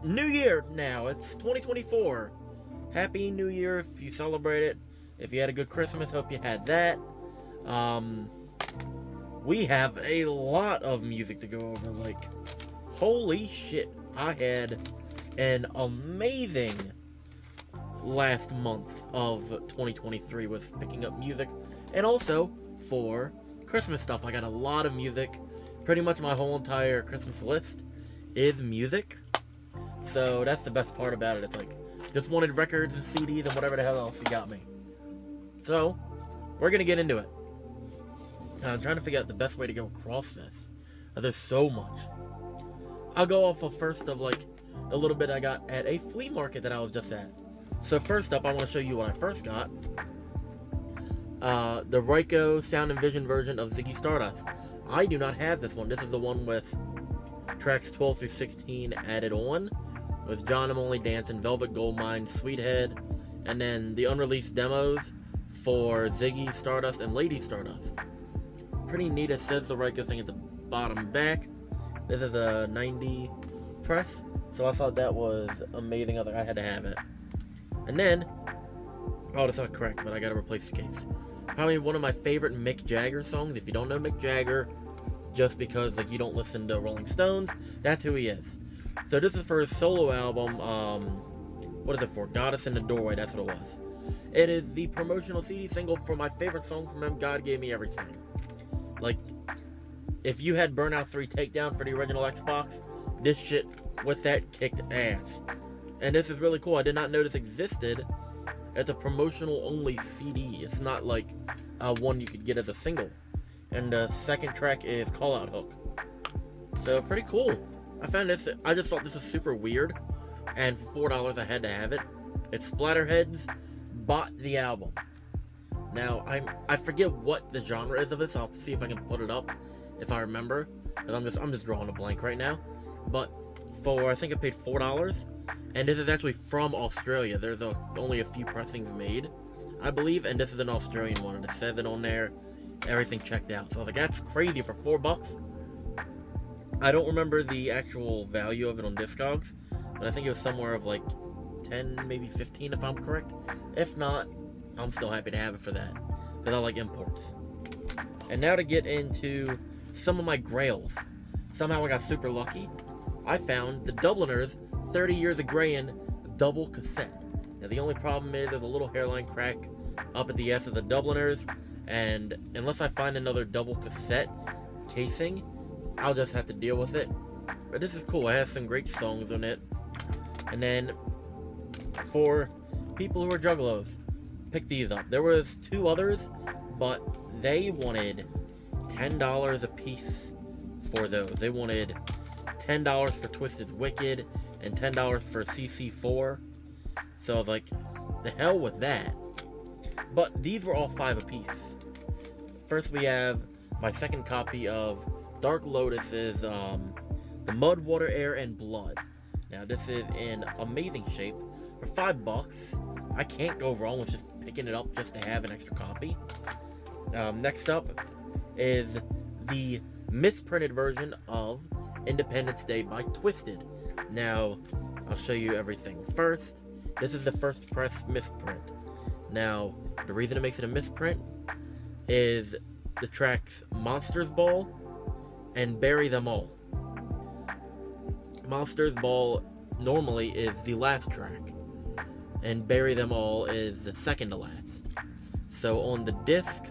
New Year now. It's 2024. Happy New Year if you celebrate it. If you had a good Christmas, hope you had that. We have a lot of music to go over. Like, holy shit. I had an amazing last month of 2023 with picking up music. And also for Christmas stuff. I got a lot of music. Pretty much my whole entire Christmas list is music. So that's the best part about it. It's like, just wanted records and CDs and whatever the hell else you got me. So, we're gonna get into it. I'm trying to figure out the best way to go across this. There's so much. I'll go off of first of like a little bit I got at a flea market that I was just at. So first up, I want to show you what I first got. The Ryko Sound and Vision version of Ziggy Stardust. I do not have this one. This is the one with tracks 12 through 16 added on, with John I'm Only Dancing, Velvet Goldmine, Sweethead, and then the unreleased demos for Ziggy Stardust and Lady Stardust. Pretty neat. It says the Ryko thing at the bottom back. This is a 90 press, so I thought that was amazing. I was like, I had to have it. And then, oh, that's not correct, but I gotta replace the case. Probably one of my favorite Mick Jagger songs. If you don't know Mick Jagger, just because like you don't listen to Rolling Stones, that's who he is. So this is for his solo album. What is it for? Goddess in the Doorway. That's what it was. It is the promotional CD single for my favorite song from him, God Gave Me Everything. Like, if you had Burnout 3 Takedown for the original Xbox, this shit with that kicked ass. And this is really cool. I did not know this existed as a promotional only CD. It's not like one you could get as a single. And the second track is Call Out Hook. So pretty cool. I found this, I just thought this was super weird. And for $4 I had to have it. It's Splatterheads bought the album. Now, I forget what the genre is of this. I'll see if I can put it up if I remember. And I'm just drawing a blank right now. But for, I think I paid $4. And this is actually from Australia. There's only a few pressings made, I believe. And this is an Australian one. And it says it on there. Everything checked out. So I was like, that's crazy for $4. I don't remember the actual value of it on Discogs. But I think it was somewhere of like 10, maybe 15 if I'm correct. If not, I'm still happy to have it for that, because I like imports. And now to get into some of my grails. Somehow I got super lucky. I found the Dubliners 30 Years of Grayin' double cassette. Now the only problem is there's a little hairline crack up at the S of the Dubliners, and unless I find another double cassette casing, I'll just have to deal with it. But this is cool. It has some great songs on it. And then for people who are juggalos, pick these up. There was two others, but they wanted $10 a piece for those. They wanted $10 for Twisted Wicked and $10 for CC4. So I was like, the hell with that. But these were all 5 a piece. First we have my second copy of Dark Lotus's The Mud, Water, Air, and Blood. Now this is in amazing shape. For $5, I can't go wrong with just picking it up just to have an extra copy. Next up is the misprinted version of Independence Day by Twisted. Now, I'll show you everything. First, this is the first press misprint. Now, the reason it makes it a misprint is the tracks Monsters Ball and Bury Them All. Monsters Ball normally is the last track, and Bury Them All is the second to last. So on the disc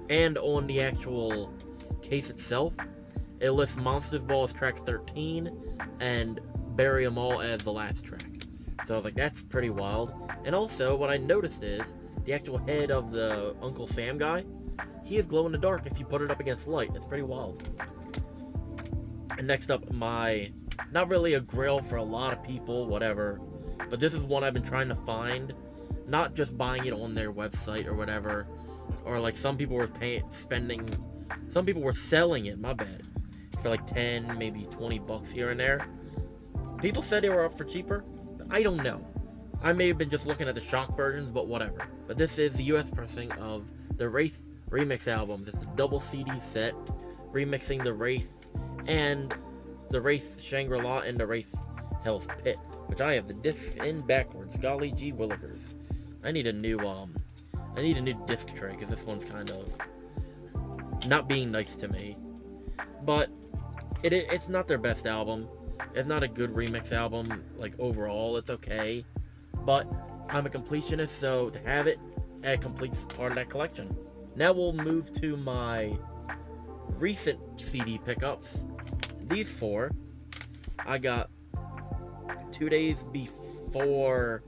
and on the actual case itself, it lists Monsters Ball as track 13 and Bury Them All as the last track. So I was like, that's pretty wild. And also, what I noticed is the actual head of the Uncle Sam guy, he is glow in the dark if you put it up against light. It's pretty wild. And next up, my, not really a grail for a lot of people, whatever, but this is one I've been trying to find. Not just buying it on their website or whatever, or like some people were some people were selling it, my bad, for like 10, maybe $20 here and there. People said they were up for cheaper, but I don't know. I may have been just looking at the shock versions, but whatever. But this is the US pressing of the Wraith remix albums. It's a double CD set, remixing the Wraith and the Wraith Shangri-La and the Wraith Hell's Pit, which I have the disc in backwards. Golly gee willikers. I need a new disc tray, because this one's kind of not being nice to me. But it's not their best album. It's not a good remix album, like, overall. It's okay. But I'm a completionist, so to have it completes part of that collection. Now we'll move to my recent CD pickups. These four I got 2 days before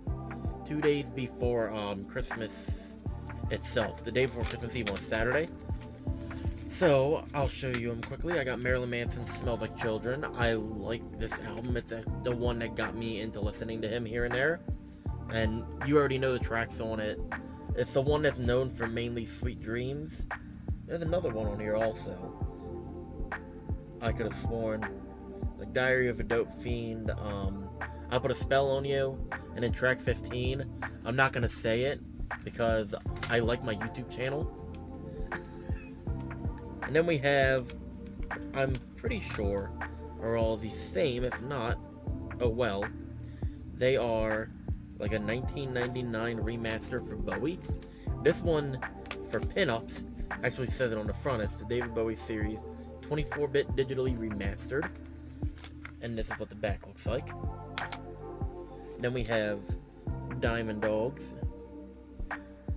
Christmas itself. The day before Christmas Eve on Saturday. So I'll show you them quickly. I got Marilyn Manson's "Smells Like Children." I like this album. It's the one that got me into listening to him here and there. And you already know the tracks on it. It's the one that's known for mainly "Sweet Dreams." There's another one on here also. I could have sworn. Like "Diary of a Dope Fiend." "I Put a Spell on You." And then track 15. I'm not going to say it because I like my YouTube channel. And then we have, I'm pretty sure, are all the same. If not, oh well. They are like a 1999 remaster for Bowie. This one, for pinups, actually says it on the front. It's the David Bowie series, 24-bit digitally remastered. And this is what the back looks like. Then we have Diamond Dogs.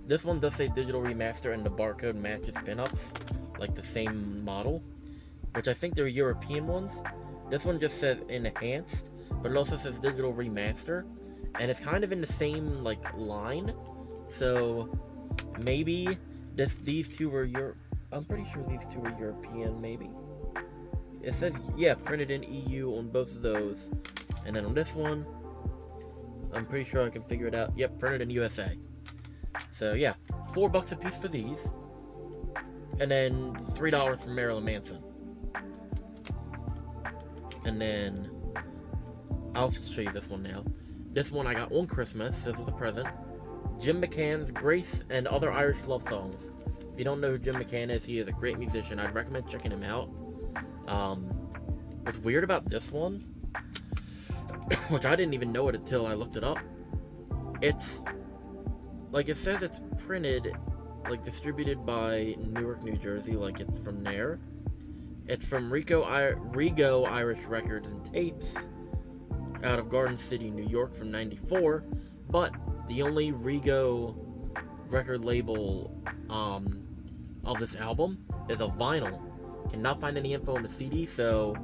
This one does say digital remaster, and the barcode matches pinups, like the same model, which I think they're European ones. This one just says enhanced, but it also says digital remaster, and it's kind of in the same like line. So maybe these two were I'm pretty sure these two were European. Maybe it says, yeah, printed in EU on both of those, and then on this one, I'm pretty sure I can figure it out. Yep, printed in USA. So yeah, $4 a piece for these. And then $3 for Marilyn Manson. And then I'll show you this one now. This one I got on Christmas. This is a present. Jim McCann's "Grace and Other Irish Love Songs." If you don't know who Jim McCann is, he is a great musician. I'd recommend checking him out. What's weird about this one, which I didn't even know it until I looked it up, it's like, it says it's printed, like distributed by Newark, New Jersey, like it's from there. It's from Rego Irish Records and Tapes out of Garden City, New York from '94, but the only Rego record label of this album is a vinyl. Cannot find any info on the CD, so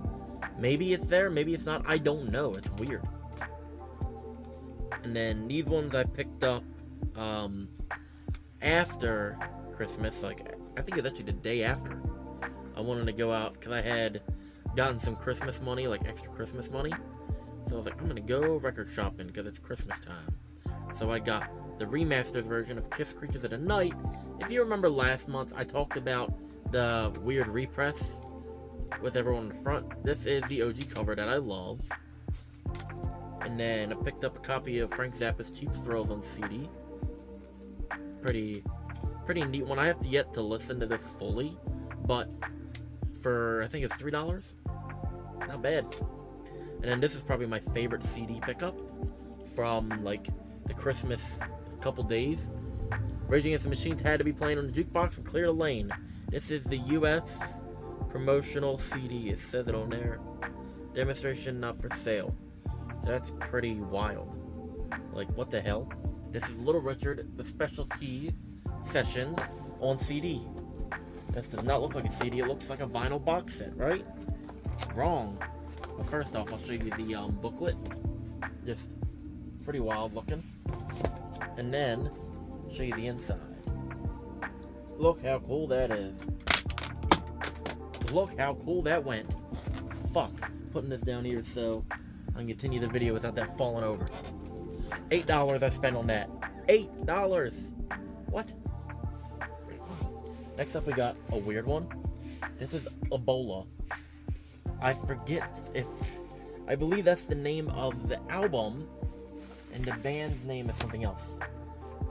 maybe it's there, maybe it's not, I don't know. It's weird. And then these ones I picked up after Christmas, like I think it's actually the day after. I wanted to go out because I had gotten some Christmas money, like extra Christmas money. So I was like, I'm gonna go record shopping because it's Christmas time. So I got the remastered version of "Kiss Creatures of the Night." If you remember last month, I talked about the weird repress with everyone in the front. This is the OG cover that I love. And then I picked up a copy of Frank Zappa's "Cheap Thrills" on CD. Pretty neat one. I have yet to listen to this fully, but for, I think it's $3. Not bad. And then this is probably my favorite CD pickup from like the Christmas couple days. Rage Against the Machine had to be playing on the jukebox and clear the lane. This is the US promotional CD. It says it on there. Demonstration not for sale. That's pretty wild. Like, what the hell? This is Little Richard, the specialty sessions on CD. This does not look like a CD. It looks like a vinyl box set, right? Wrong. Well, first off, I'll show you the booklet. Just pretty wild looking. And then, show you the inside. Look how cool that is. Look how cool that went. Fuck. Putting this down here so I can continue the video without that falling over. $8 I spent on that. $8! What? Next up we got a weird one. This is Ebola. I forget if... I believe that's the name of the album, and the band's name is something else.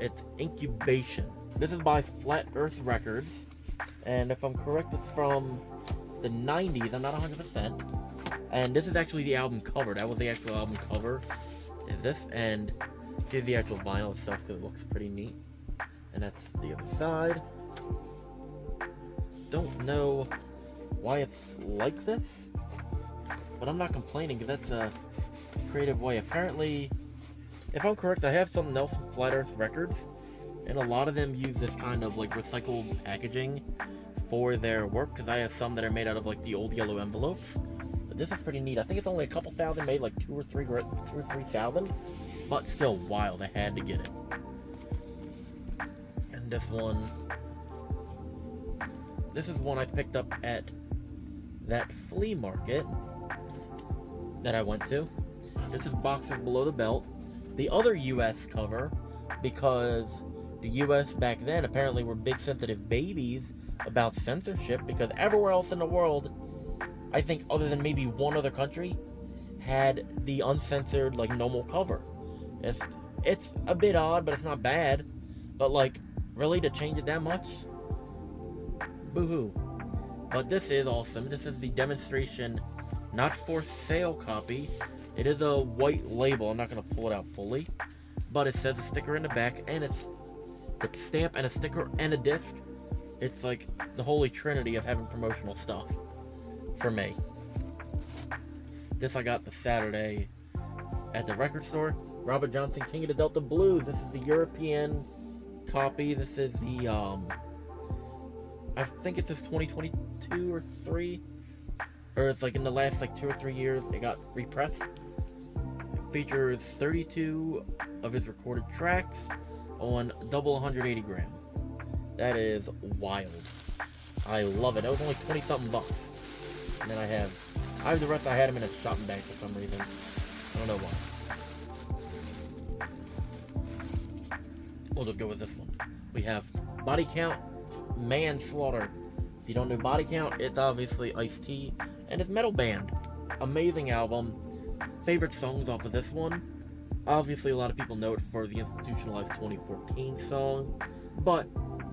It's Incubation. This is by Flat Earth Records, and if I'm correct, it's from the 90s. I'm not 100%. And this is actually the album cover. That was the actual album cover. Is this? And here's the actual vinyl itself because it looks pretty neat. And that's the other side. Don't know why it's like this, but I'm not complaining because that's a creative way. Apparently, if I'm correct, I have something else from Flat Earth Records, and a lot of them use this kind of like recycled packaging for their work, because I have some that are made out of like the old yellow envelopes. But this is pretty neat. I think it's only a couple thousand made, like 2 or 3,000, but still wild. I had to get it. And this is one I picked up at that flea market that I went to. This is Boxes Below the Belt. The other US cover, because the US back then apparently were big sensitive babies about censorship, because everywhere else in the world, I think other than maybe one other country, had the uncensored, like, normal cover. It's a bit odd, but it's not bad. But, like, really, to change it that much? Boo-hoo. But this is awesome. This is the demonstration not for sale copy. It is a white label. I'm not going to pull it out fully. But it says a sticker in the back, and it's the stamp and a sticker and a disc. It's like the holy trinity of having promotional stuff for me. This I got the Saturday at the record store. Robert Johnson, King of the Delta Blues. This is the European copy. This is the I think it's 2022 or 3, or it's like in the last like 2 or 3 years it got repressed. It features 32 of his recorded tracks on double 180 gram. That is wild. I love it. That was only 20 something bucks. And then I have the rest. I had them in a shopping bag for some reason. I don't know why. We'll just go with this one. We have Body Count, Manslaughter. If you don't know Body Count, it's obviously Ice-T and his metal band. Amazing album. Favorite songs off of this one. Obviously, a lot of people know it for the institutionalized 2014 song, but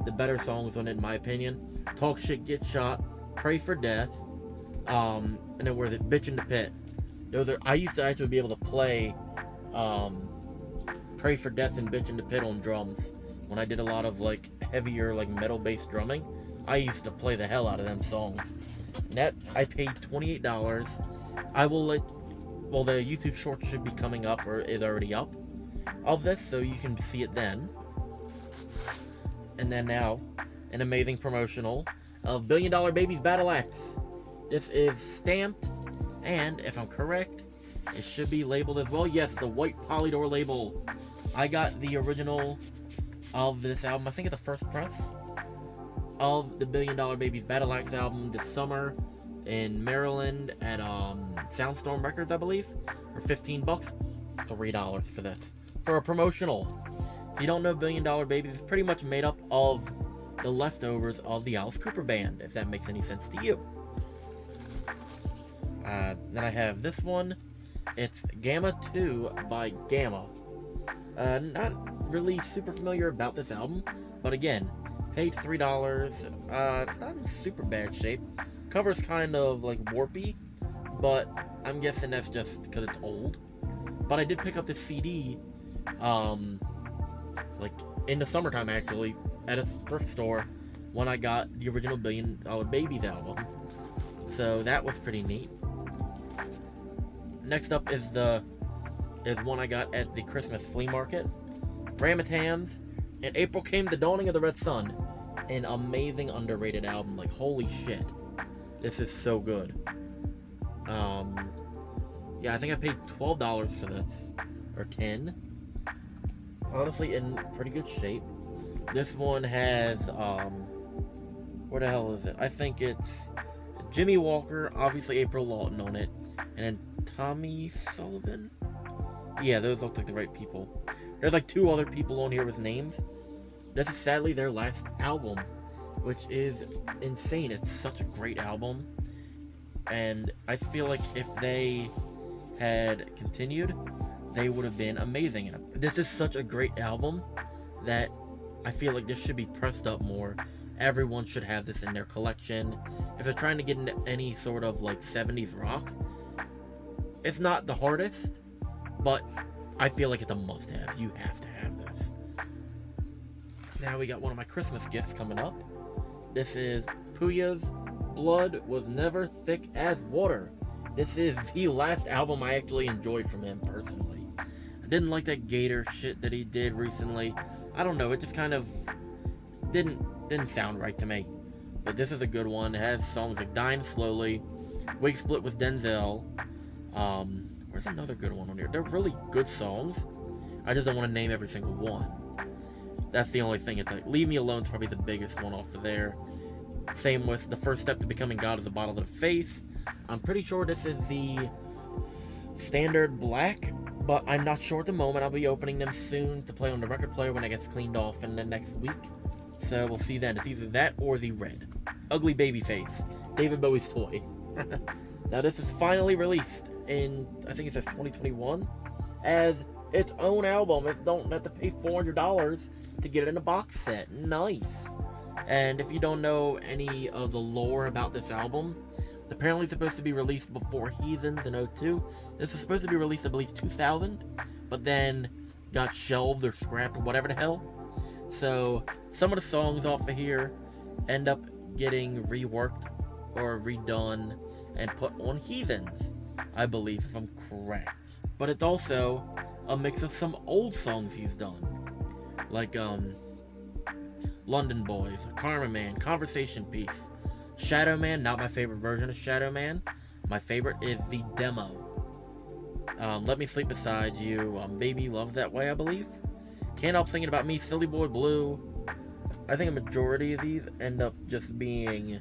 the better songs on it, in my opinion: Talk Shit, Get Shot, Pray for Death, and then where's it? Bitch in the Pit. Those are. I used to actually be able to play Pray for Death and Bitch in the Pit on drums when I did a lot of like heavier, like metal-based drumming. I used to play the hell out of them songs. And that I paid $28. I will let. Well, the YouTube short should be coming up, or is already up, of this, so you can see it then. And then now, an amazing promotional of $1 Billion Babies Battle Axe. This is stamped, and if I'm correct, it should be labeled as well. Yes, the white Polydor label. I got the original of this album. I think it's the first press of the $1 Billion Babies Battle Axe album this summer in Maryland at Soundstorm Records, I believe, for 15 bucks, $3 for this, for a promotional. If you don't know $1 Billion Babies, it's pretty much made up of the leftovers of the Alice Cooper band, if that makes any sense to you. Then I have this one. It's Gamma 2 by Gamma. Not really super familiar about this album, but again, paid $3. It's not in super bad shape. Cover's kind of like warpy, but I'm guessing that's just because it's old. But I did pick up this CD, like in the summertime actually, at a thrift store when I got the original $1 Billion Babies album. So that was pretty neat. Next up is one I got at the Christmas flea market. Ramatams, and April Came, The Dawning of the Red Sun. An amazing underrated album, like holy shit. This is so good. Yeah, I think I paid $12 for this, or $10. Honestly, in pretty good shape. This one has, where the hell is it? I think it's Jimmy Walker, obviously April Lawton on it, and then Tommy Sullivan? Yeah, those look like the right people. There's like 2 other people on here with names. This is sadly their last album, which is insane. It's such a great album, and I feel like if they had continued, they would have been amazing in it. This is such a great album that I feel like this should be pressed up more. Everyone should have this in their collection. If they're trying to get into any sort of like 70s rock, It's not the hardest, but I feel like it's a must-have. You have to have this. Now we got one of my Christmas gifts coming up. This is Puya's Blood Was Never Thick as Water. This is the last album I actually enjoyed from him personally. I didn't like that Gator shit that he did recently. I don't know, it just kind of didn't sound right to me. But this is a good one. It has songs like Dying Slowly, Wig Split with Denzel. Where's another good one on here? They're really good songs. I just don't want to name every single one. That's the only thing. It's like Leave Me Alone is probably the biggest one off of there. Same with The First Step to Becoming God is a Bottle to the Face. I'm pretty sure this is the standard black, but I'm not sure at the moment. I'll be opening them soon to play on the record player when it gets cleaned off in the next week. So we'll see then. It's either that or the red. Ugly Baby Face. David Bowie's toy. Now this is finally released in, I think it says 2021, as its own album. It don't have to pay $400 to get it in a box set. Nice. And if you don't know any of the lore about this album, it's apparently supposed to be released before Heathens in '02. This was supposed to be released, I believe, 2000, but then got shelved or scrapped or whatever the hell. So some of the songs off of here end up getting reworked or redone and put on Heathens, I believe, if I'm correct. But it's also a mix of some old songs he's done, like London Boys, Karma Man, Conversation Piece, Shadow Man. Not my favorite version of Shadow Man. My favorite is the demo. Let Me Sleep Beside You, Baby Love That Way, I believe. Can't Help Thinking About Me, Silly Boy Blue. I think a majority of these end up just being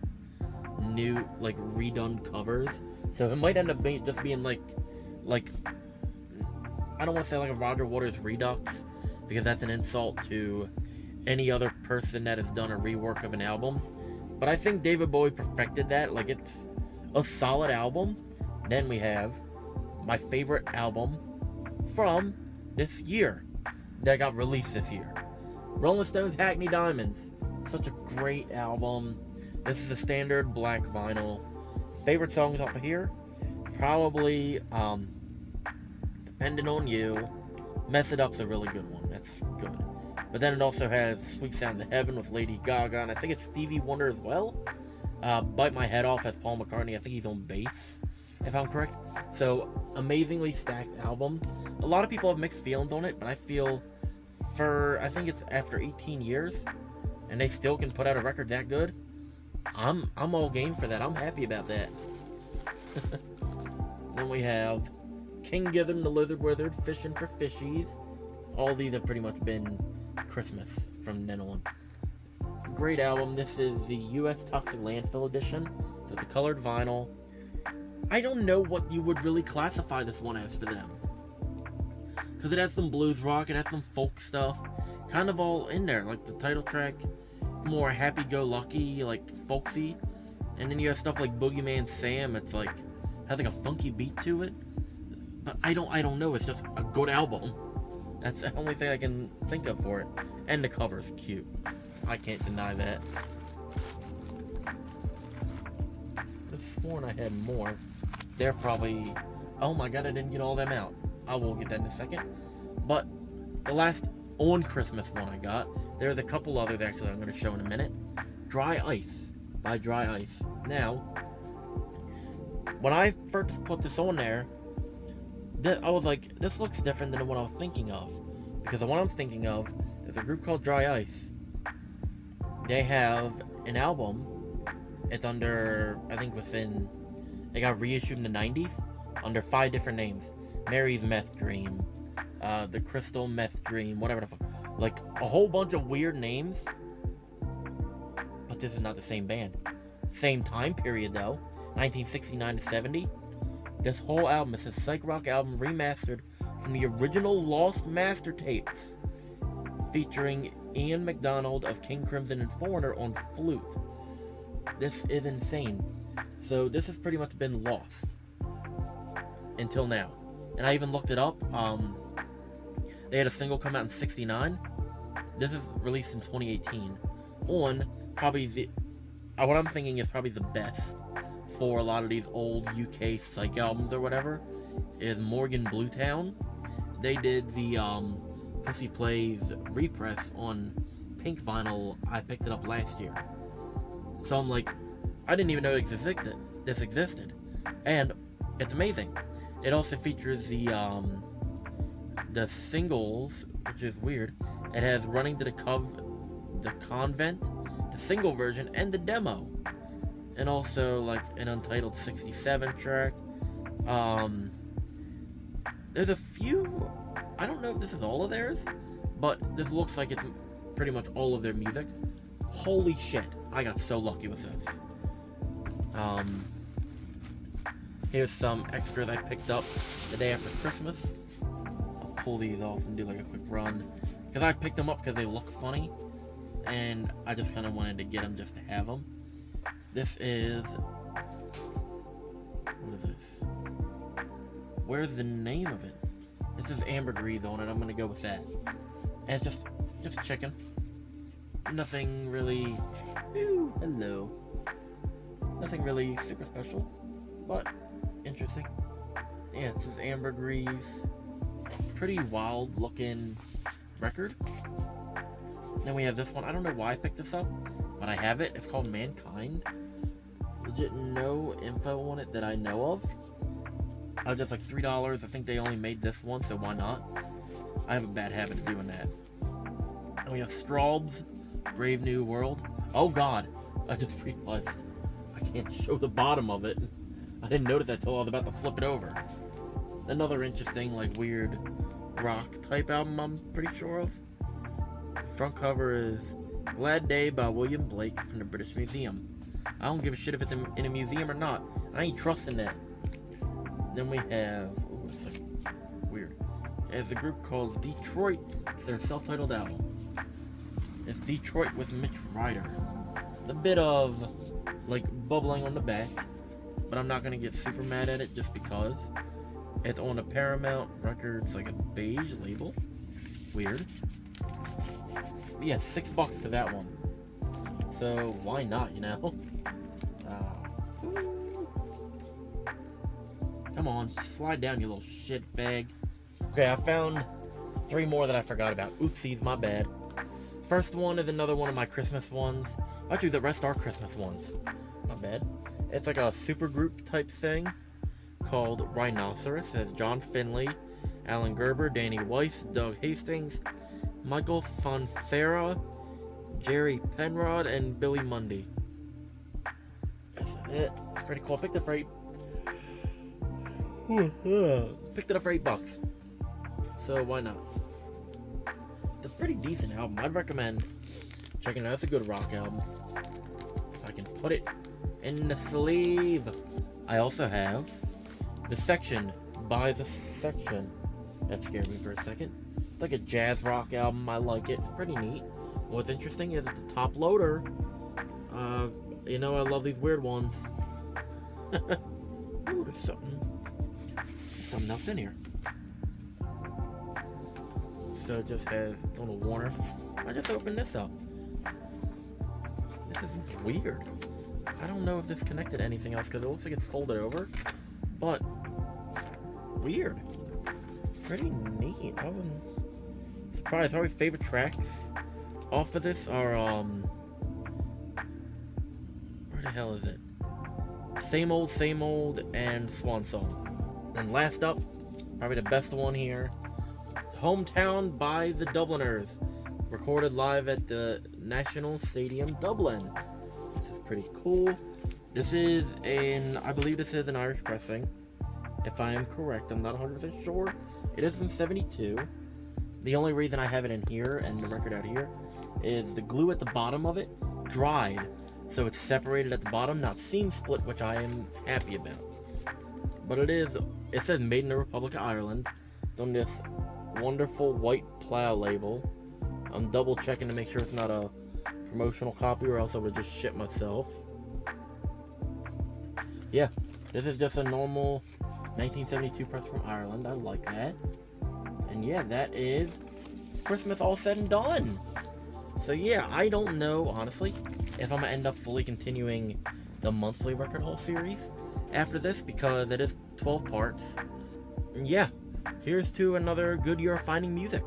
new, like redone covers. So it might end up being like I don't want to say like a Roger Waters Redux, because that's an insult to any other person that has done a rework of an album. But I think David Bowie perfected that. Like, it's a solid album. Then we have my favorite album from this year that got released this year. Rolling Stones' Hackney Diamonds. Such a great album. This is a standard black vinyl. Favorite songs off of here? Probably, Depending on You. Mess It Up's a really good one. That's good. But then it also has Sweet Sound of Heaven with Lady Gaga, and I think it's Stevie Wonder as well. Bite My Head Off as Paul McCartney. I think he's on bass, if I'm correct. So, amazingly stacked album. A lot of people have mixed feelings on it, but I feel I think it's after 18 years, and they still can put out a record that good. I'm all game for that. I'm happy about that. Then we have King Gizzard, The Lizard Wizard, Fishing for Fishies. All these have pretty much been Christmas from then on. Great album. This is the U.S. Toxic Landfill edition. So it's a colored vinyl. I don't know what you would really classify this one as for them, because it has some blues rock, it has some folk stuff, kind of all in there. Like the title track, more happy-go-lucky, like folksy, and then you have stuff like Boogeyman Sam. It's like has like a funky beat to it. But I don't know. It's just a good album. That's the only thing I can think of for it. And the cover's cute. I can't deny that. I could have sworn I had more. They're probably... Oh my god, I didn't get all them out. I will get that in a second. But the last on Christmas one I got, there's a couple others actually I'm going to show in a minute. Dry Ice by Dry Ice. Now, when I first put this on there, I was like, this looks different than the one I was thinking of. Because the one I'm thinking of is a group called Dry Ice. They have an album. It's under, I think they got reissued in the 90s under 5 different names. Mary's Meth Dream, the Crystal Meth Dream, whatever the fuck. Like, a whole bunch of weird names. But this is not the same band. Same time period though. 1969 to 70. This whole album is a psych rock album remastered from the original Lost Master tapes, featuring Ian MacDonald of King Crimson and Foreigner on flute. This is insane. So this has pretty much been lost until now. And I even looked it up. They had a single come out in '69. This is released in 2018 on probably what I'm thinking is probably the best for a lot of these old UK psych albums or whatever. is Morgan Bluetown. They did the Pussy Plays repress on pink vinyl. I picked it up last year. So I'm like, I didn't even know this existed. And it's amazing. It also features the singles, which is weird. It has Running to the Convent, the single version, and the demo. And also like an untitled 67 track. There's a few, I don't know if this is all of theirs, but this looks like it's pretty much all of their music. Holy shit, I got so lucky with this. Here's some extras I picked up the day after Christmas. I'll pull these off and do like a quick run. Because I picked them up because they look funny. And I just kind of wanted to get them just to have them. This is... what is this? Where's the name of it? This is ambergris on it. I'm going to go with that. And it's just chicken. Nothing really... Ooh, hello. Nothing really super special. But interesting. Yeah, this is ambergris. Pretty wild looking record. Then we have this one. I don't know why I picked this up, but I have it. It's called Mankind. Legit no info on it that I know of. I was just like $3. I think they only made this one, so why not? I have a bad habit of doing that. And we have Straub's Brave New World. Oh god, I just realized I can't show the bottom of it. I didn't notice that till I was about to flip it over. Another interesting, like, weird rock type album I'm pretty sure of. The front cover is Glad Day by William Blake from the British Museum. I don't give a shit if it's in a museum or not. I ain't trusting that. Then we have... oh, it's like weird. It's a group called Detroit. It's their self-titled album. It's Detroit with Mitch Ryder. A bit of, like, bubbling on the back. But I'm not going to get super mad at it just because. It's on a Paramount Records, like a beige label. Weird. But yeah, $6 for that one. So, why not, you know? Come on, slide down, you little shit bag. Okay, I found 3 more that I forgot about. Oopsies, my bad. First one is another one of my Christmas ones. Actually, the rest are Christmas ones. Not bad. It's like a super group type thing called Rhinoceros. It has John Finley, Alan Gerber, Danny Weiss, Doug Hastings, Michael Fonfera, Jerry Penrod, and Billy Mundy. That's it. It's pretty cool. I picked it for $8. So why not? It's a pretty decent album. I'd recommend checking it out. It's a good rock album. If I can put it in the sleeve. I also have The Section by The Section. That scared me for a second. It's like a jazz rock album. I like it. Pretty neat. What's interesting is it's the top loader. You know I love these weird ones. Ooh, there's something else in here. So it just has its own Warner. I just opened this up. This is weird. I don't know if this connected to anything else because it looks like it's folded over. But weird. Pretty neat. I wasn't surprised. Probably favorite tracks off of this are where the hell is it? Same Old, and Swan Song. And last up, probably the best one here, Hometown by the Dubliners, recorded live at the National Stadium, Dublin. This is pretty cool. This is I believe this is an Irish pressing, if I am correct. I'm not 100% sure. It is from 72. The only reason I have it in here and the record out here is the glue at the bottom of it dried, so it's separated at the bottom, not seam split, which I am happy about. But it says Made in the Republic of Ireland. It's on this wonderful white plow label. I'm double checking to make sure it's not a promotional copy or else I would just shit myself. Yeah, this is just a normal 1972 press from Ireland. I like that. And yeah, that is Christmas all said and done. So yeah, I don't know, honestly, if I'm going to end up fully continuing the monthly record haul series after this, because it is 12 parts. yeah, here's to another good year of finding music.